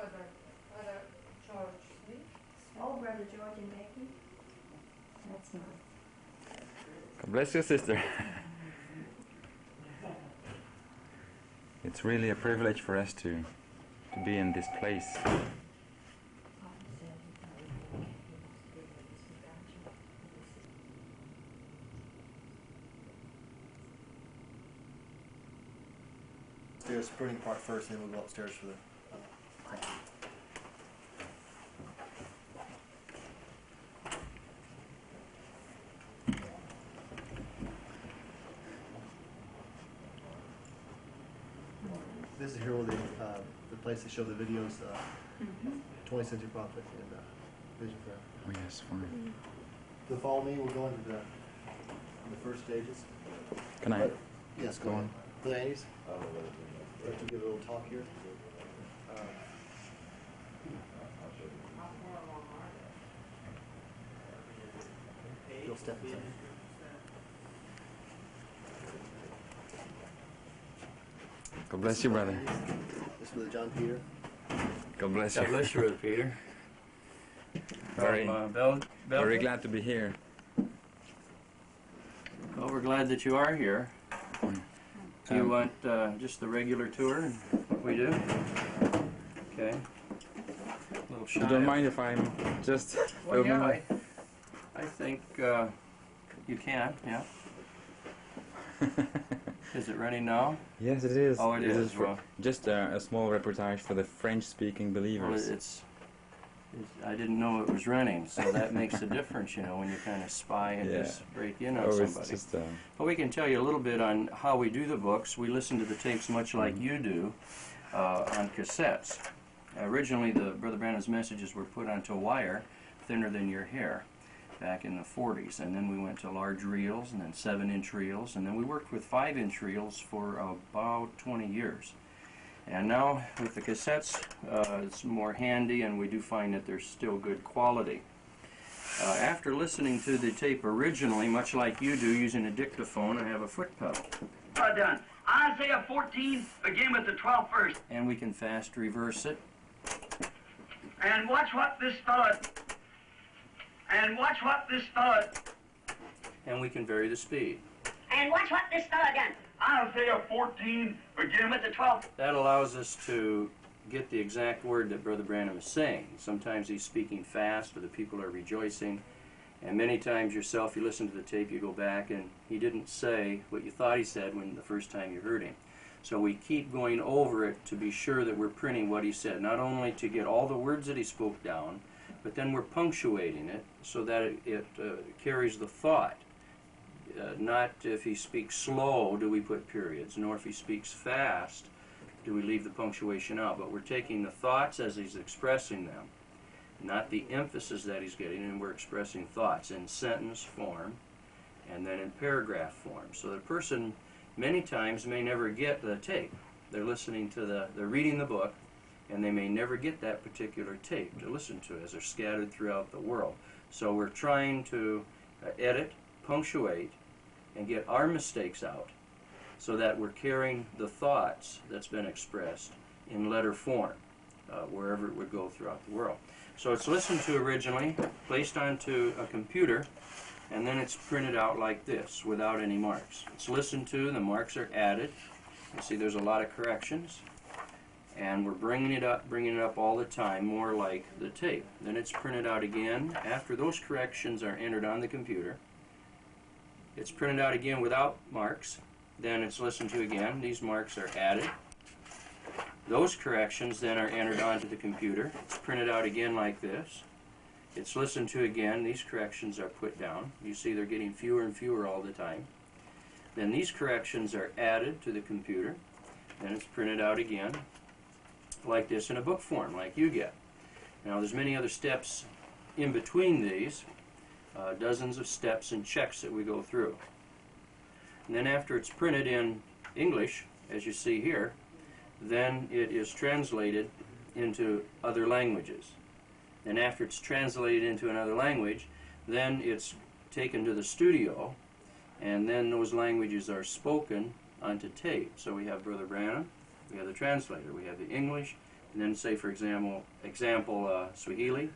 Brother George, see? Oh, Brother George and Becky? That's nice. God bless you, sister. It's really a privilege for us to be in this place. Upstairs printing part first, and then we'll go upstairs for the This is here where the place they show the videos, 20th Century Prophet and Vision Prayer. Oh yes, fine. So follow me, we'll go into the first stages. Can I? Yes, go on. The ladies? I'd like to give a little talk here. You'll step inside. God bless you, brother. This is Brother John Peter. God bless you. God bless you, Brother Peter. Very glad to be here. Well, we're glad that you are here. Do you want just the regular tour and what we do? Okay. A little shy. You don't mind if I'm just Well, yeah, I think you can, yeah. Is it running now? Yes, it is. Oh, it is. For just a small reportage for the French-speaking believers. Well, I didn't know it was running, so that makes a difference, you know, when you kind of spy and just break in on somebody. Just, Well, we can tell you a little bit on how we do the books. We listen to the tapes much like you do on cassettes. Originally, Brother Branham's messages were put onto a wire thinner than your hair back in the 40s, and then we went to large reels, and then 7-inch reels, and then we worked with 5-inch reels for about 20 years. And now with the cassettes, it's more handy, and we do find that they're still good quality. After listening to the tape originally, much like you do, using a dictaphone, I have a foot pedal. Done. Isaiah 14, begin with the 12th verse. And we can fast reverse it. And watch what this fellow... And watch what this fellow... And we can vary the speed. And watch what this fellow done. Isaiah 14, begin with the 12th. That allows us to get the exact word that Brother Branham is saying. Sometimes he's speaking fast, or the people are rejoicing. And many times yourself, you listen to the tape, you go back, and he didn't say what you thought he said when the first time you heard him. So we keep going over it to be sure that we're printing what he said, not only to get all the words that he spoke down, but then we're punctuating it so that it carries the thought. Not if he speaks slow do we put periods, nor if he speaks fast do we leave the punctuation out, but we're taking the thoughts as he's expressing them, not the emphasis that he's getting, and we're expressing thoughts in sentence form and then in paragraph form. So the person many times may never get the tape. They're listening to they're reading the book, and they may never get that particular tape to listen to as they're scattered throughout the world. So we're trying to edit, punctuate, and get our mistakes out so that we're carrying the thoughts that's been expressed in letter form wherever it would go throughout the world. So it's listened to originally, placed onto a computer, and then it's printed out like this without any marks. It's listened to, the marks are added. You see there's a lot of corrections. And we're bringing it up all the time, more like the tape. Then it's printed out again. After those corrections are entered on the computer, it's printed out again without marks. Then it's listened to again. These marks are added. Those corrections then are entered onto the computer. It's printed out again like this. It's listened to again. These corrections are put down. You see they're getting fewer and fewer all the time. Then these corrections are added to the computer. Then it's printed out again, like this in a book form, like you get. Now there's many other steps in between these, dozens of steps and checks that we go through. And then after it's printed in English, as you see here, then it is translated into other languages. And after it's translated into another language, then it's taken to the studio, and then those languages are spoken onto tape. So we have Brother Branham, we have the translator, we have the English, and then say, for example, Swahili,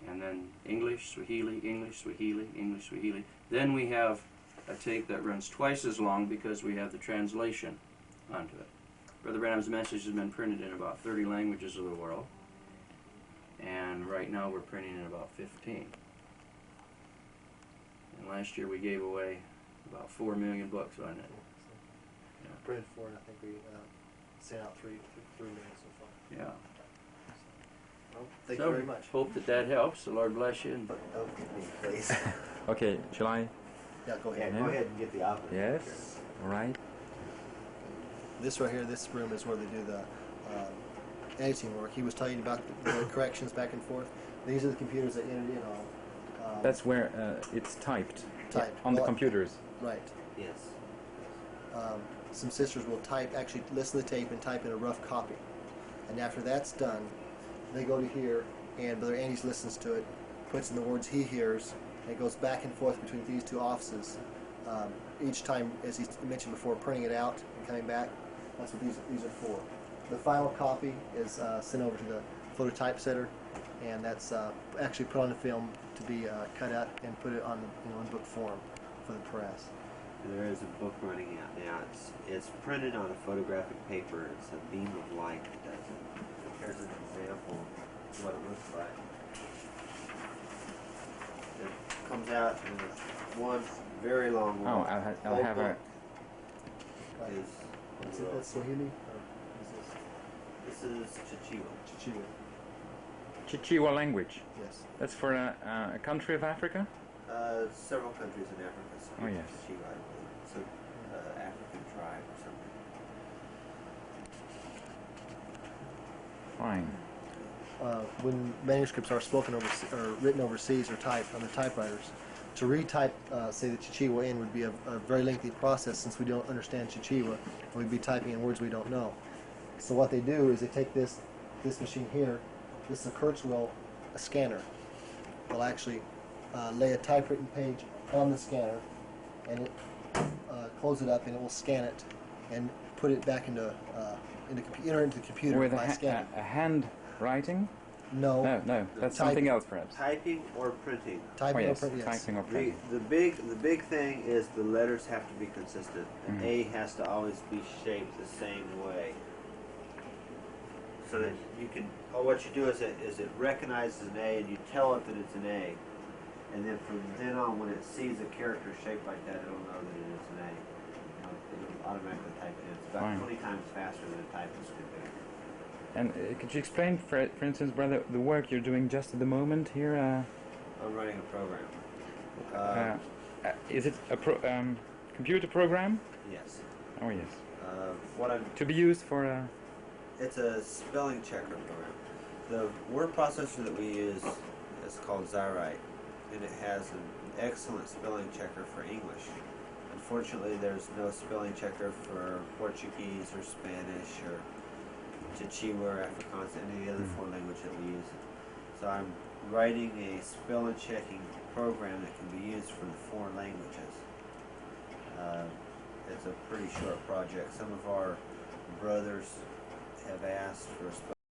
and then English, Swahili, English, Swahili, English, Swahili. Then we have a tape that runs twice as long because we have the translation onto it. Brother Branham's message has been printed in about 30 languages of the world, and right now we're printing in about 15. And last year we gave away about 4 million books on it. Yeah. Printed 4, and I think we sent out 3 million so far. Yeah. Well, thank So, you very much. hope that helps. The Lord bless you. And Please. Okay, shall I? Yeah, go ahead. Yeah. Go ahead and get the opposite. Yes. All right. This right here, this room is where they do the editing work. He was telling you about the corrections back and forth. These are the computers that entered in all. That's where it's typed. Typed. On the Well, computers. Right. Yes. Some sisters will actually listen to the tape and type in a rough copy. And after that's done, they go to here, and Brother Andy listens to it, puts in the words he hears, and it goes back and forth between these two offices. Each time, as he mentioned before, printing it out and coming back. That's what these are for. The final copy is sent over to the photo typesetter, and that's actually put on the film to be cut out and put it on in book form for the press. There is a book running out now. It's printed on a photographic paper. It's a beam of light that does it. Here's an example of what it looks like. It comes out in one very long Oh, one. I'll have a. That's Swahili? Or This is Chichiwa. is this Chichiwa? Chichewa language. Yes. That's for a country of Africa? Several countries in Africa. So Oh, yes. Chichiwa, I believe. It's an African tribe or something. Fine. When manuscripts are spoken or written overseas or typed on the typewriters, to retype, say, the Chichewa in would be a very lengthy process since we don't understand Chichewa, and we'd be typing in words we don't know. So what they do is they take this machine here, this is a Kurzweil scanner. They'll actually lay a typewritten page on the scanner, and it close it up, and it will scan it and put it back into enter into the computer With by scanning. a handwriting? No, No, that's Type. something else perhaps. Typing or printing. typing Oh, or yes, print, yes. typing or The, printing. the big thing is the letters have to be consistent. An Mhm. A has to always be shaped the same way. So that you can, or what you do is it recognizes an A and you tell it that it's an A. And then from then on, when it sees a character shaped like that, it'll know that it is an A. It'll automatically type it in. It's about Fine. 20 times faster than a typist could do. And could you explain, for instance, brother, the work you're doing just at the moment here? I'm running a program. Is it a computer program? Yes. Oh yes. What I'm To be used for. It's a spelling checker program. The word processor that we use is called Xyrite, and it has an excellent spelling checker for English. Unfortunately, there's no spelling checker for Portuguese or Spanish or Chichewa or Afrikaans, any of the other foreign language that we use. So I'm writing a spelling checking program that can be used for the foreign languages. It's a pretty short project. Some of our brothers have asked for a